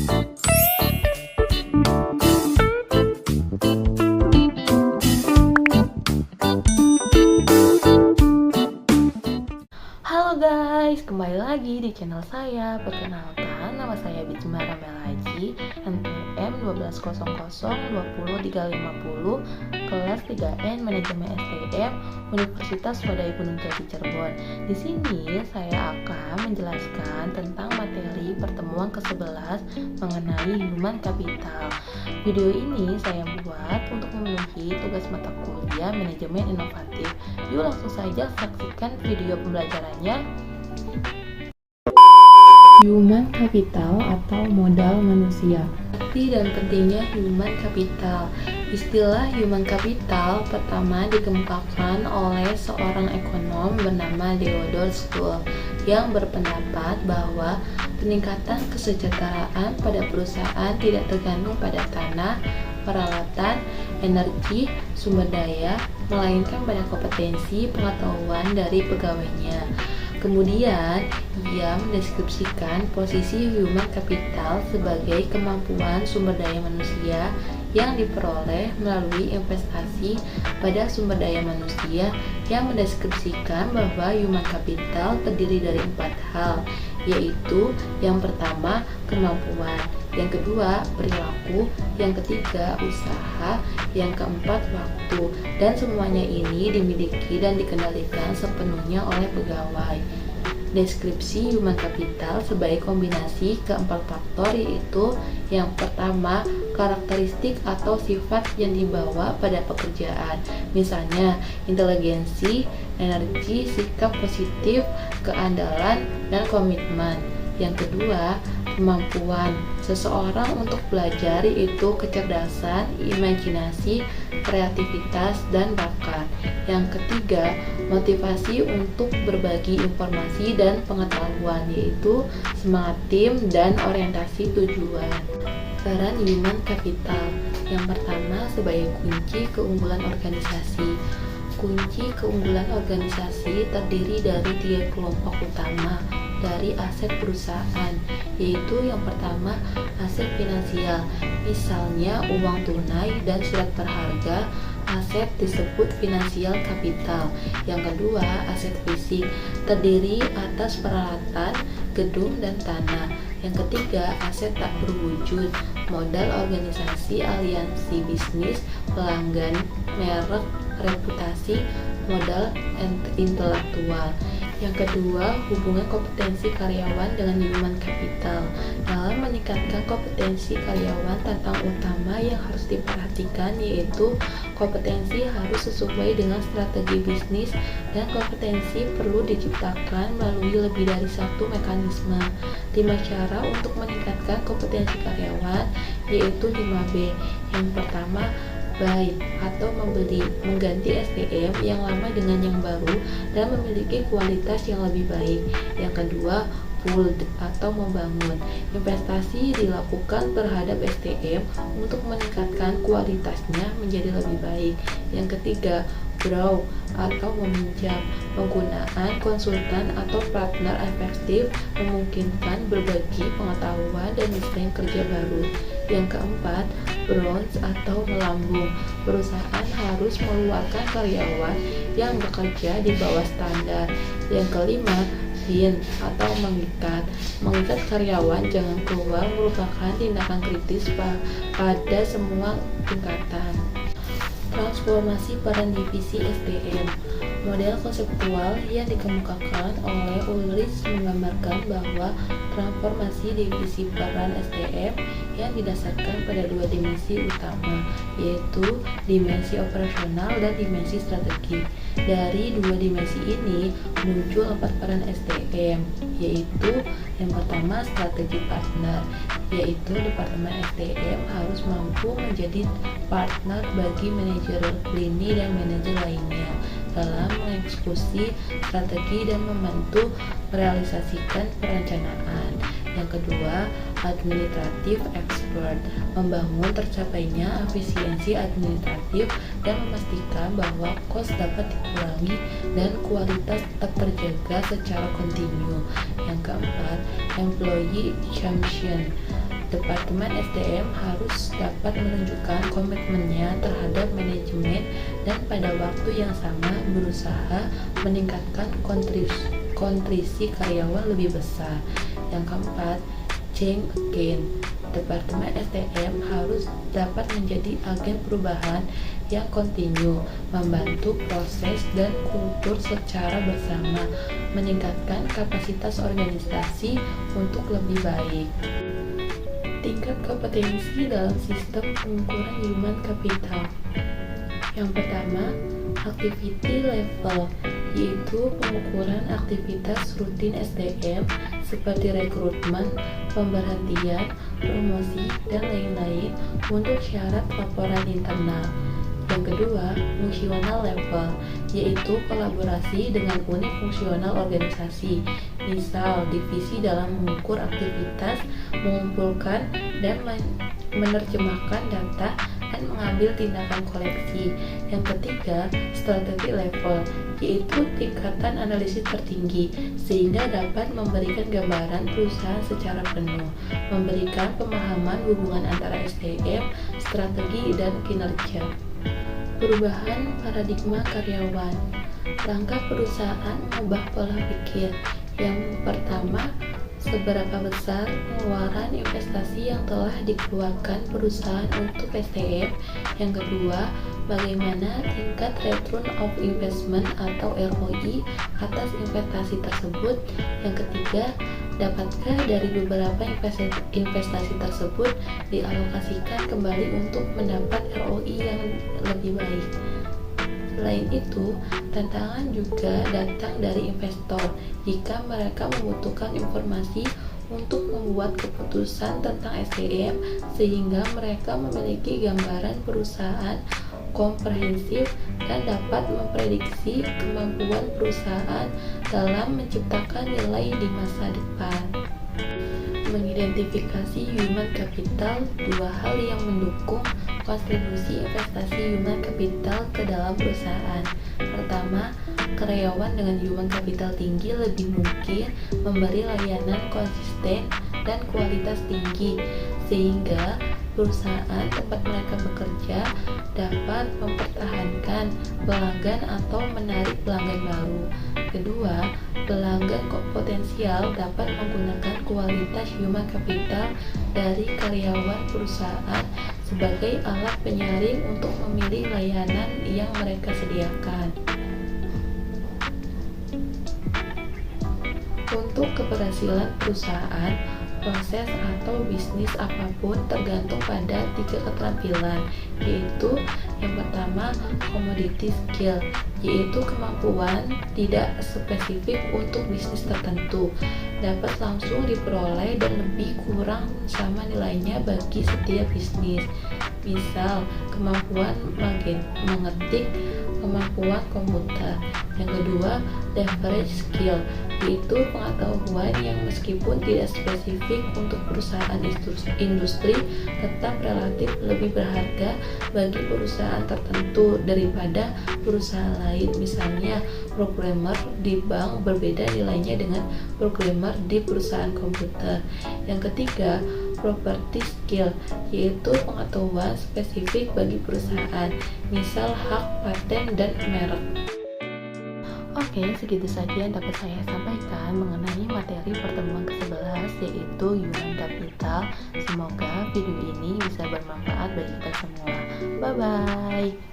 Halo guys, kembali lagi di channel saya. Perkenalkan, nama saya Bisma Ramelaji, NPM 1200200350, kelas 3N Manajemen SDM, Universitas Wadai Gunung Jati Cirebon. Di sini saya akan menjelaskan tentang materi pertemuan ke-11 mengenai Human Capital. Video ini saya buat untuk memenuhi tugas mata kuliah Manajemen Inovatif. Yuk langsung saja saksikan video pembelajarannya. Human Capital atau modal manusia. Arti dan pentingnya Human Capital. Istilah Human Capital pertama dikemukakan oleh seorang ekonom bernama Theodore Sowell yang berpendapat bahwa peningkatan kesejahteraan pada perusahaan tidak tergantung pada tanah, peralatan, energi, sumber daya, melainkan pada kompetensi pengetahuan dari pegawainya. Kemudian, ia mendeskripsikan posisi human capital sebagai kemampuan sumber daya manusia yang diperoleh melalui investasi pada sumber daya manusia, yang mendeskripsikan bahwa human capital terdiri dari 4 hal, yaitu yang pertama, kemampuan, yang kedua, perilaku, yang ketiga, usaha, yang keempat, waktu, dan semuanya ini dimiliki dan dikendalikan sepenuhnya oleh pegawai. Deskripsi human capital sebagai kombinasi keempat faktor, yaitu yang pertama, karakteristik atau sifat yang dibawa pada pekerjaan, misalnya inteligensi, energi, sikap positif, keandalan, dan komitmen. Yang kedua, kemampuan seseorang untuk belajar, yaitu kecerdasan, imajinasi, kreativitas, dan bakat. Yang ketiga, motivasi untuk berbagi informasi dan pengetahuan, yaitu semangat tim dan orientasi tujuan. Peran human capital. Yang pertama, sebagai kunci keunggulan organisasi. Kunci keunggulan organisasi terdiri dari 3 kelompok utama dari aset perusahaan, yaitu yang pertama, aset finansial, misalnya uang tunai dan surat berharga. Aset disebut finansial capital. Yang kedua, aset fisik, terdiri atas peralatan, gedung, dan tanah. Yang ketiga, aset tak berwujud, modal organisasi, aliansi bisnis, pelanggan, merek, reputasi, modal intelektual. Yang kedua, hubungan kompetensi karyawan dengan human capital. Dalam meningkatkan kompetensi karyawan, tantangan utama yang harus diperhatikan yaitu kompetensi harus sesuai dengan strategi bisnis, dan kompetensi perlu diciptakan melalui lebih dari satu mekanisme. 5 cara untuk meningkatkan kompetensi karyawan yaitu 5B. Yang pertama, buy atau membeli, mengganti SDM yang lama dengan yang baru dan memiliki kualitas yang lebih baik. Yang kedua, build atau membangun, investasi dilakukan terhadap SDM untuk meningkatkan kualitasnya menjadi lebih baik. Yang ketiga, borrow atau meminjam, penggunaan konsultan atau partner efektif memungkinkan berbagi pengetahuan dan desain kerja baru. Yang keempat, bronze atau melambung, perusahaan harus mengeluarkan karyawan yang bekerja di bawah standar. Yang kelima, bind atau mengikat karyawan jangan keluar merupakan tindakan kritis pada semua tingkatan. Transformasi peran divisi SDM. Model konseptual yang dikemukakan oleh Ulrich menggambarkan bahwa transformasi divisi peran SDM yang didasarkan pada 2 dimensi utama, yaitu dimensi operasional dan dimensi strategi. Dari 2 dimensi ini muncul 4 peran SDM, yaitu yang pertama, strategi partner, yaitu departemen SDM harus mampu menjadi partner bagi manajer lini dan manajer lainnya dalam mengeksekusi strategi dan membantu merealisasikan perencanaan. Yang kedua, administratif expert, membangun tercapainya efisiensi administratif dan memastikan bahwa kos dapat dikurangi dan kualitas tetap terjaga secara kontinu. Yang keempat, employee champion, Departemen SDM harus dapat menunjukkan komitmennya terhadap manajemen dan pada waktu yang sama berusaha meningkatkan kontrisi karyawan lebih besar. Yang keempat, change agent. Departemen SDM harus dapat menjadi agen perubahan yang kontinu, membantu proses dan kultur secara bersama, meningkatkan kapasitas organisasi untuk lebih baik. Tingkat kompetensi dalam sistem pengukuran human capital. Yang pertama, activity level, yaitu pengukuran aktivitas rutin SDM seperti rekrutmen, pemberhentian, promosi, dan lain-lain untuk syarat laporan internal. Yang kedua, fungsional level, yaitu kolaborasi dengan unit fungsional organisasi, misal divisi dalam mengukur aktivitas, mengumpulkan dan menerjemahkan data, dan mengambil tindakan koleksi. Yang ketiga, strategi level, yaitu tingkatan analisis tertinggi, sehingga dapat memberikan gambaran perusahaan secara penuh, memberikan pemahaman hubungan antara SDM, strategi, dan kinerja. Perubahan paradigma karyawan. Langkah perusahaan mengubah pola pikir. Yang pertama, seberapa besar pengeluaran investasi yang telah dikeluarkan perusahaan untuk SDM. Yang kedua, bagaimana tingkat return of investment atau ROI atas investasi tersebut. Yang ketiga, dapatkah dari beberapa investasi tersebut dialokasikan kembali untuk mendapat ROI yang lebih baik. Selain itu, tantangan juga datang dari investor jika mereka membutuhkan informasi untuk membuat keputusan tentang SDM, sehingga mereka memiliki gambaran perusahaan komprehensif dan dapat memprediksi kemampuan perusahaan dalam menciptakan nilai di masa depan. Mengidentifikasi human capital, dua hal yang mendukung kontribusi investasi human capital ke dalam perusahaan. Pertama, karyawan dengan human capital tinggi lebih mungkin memberi layanan konsisten dan kualitas tinggi, sehingga perusahaan tempat mereka bekerja dapat mempertahankan pelanggan atau menarik pelanggan baru. Kedua, pelanggan potensial dapat menggunakan kualitas human capital dari karyawan perusahaan sebagai alat penyaring untuk memilih layanan yang mereka sediakan. Untuk keberhasilan perusahaan, proses atau bisnis apapun tergantung pada tiga keterampilan, yaitu yang pertama, commodity skill, yaitu kemampuan tidak spesifik untuk bisnis tertentu, dapat langsung diperoleh dan lebih kurang sama nilainya bagi setiap bisnis. Misal, kemampuan mengetik, kemampuan komputer. Yang kedua, leverage skill, yaitu pengetahuan yang meskipun tidak spesifik untuk perusahaan industri tetap relatif lebih berharga bagi perusahaan tertentu daripada perusahaan lain. Misalnya, programmer di bank berbeda nilainya dengan programmer di perusahaan komputer. Yang ketiga, property skill, yaitu pengetahuan spesifik bagi perusahaan, misal hak paten dan merek. Oke, segitu saja yang dapat saya sampaikan mengenai materi pertemuan ke-11, yaitu human capital. Semoga video ini bisa bermanfaat bagi kita semua. Bye-bye.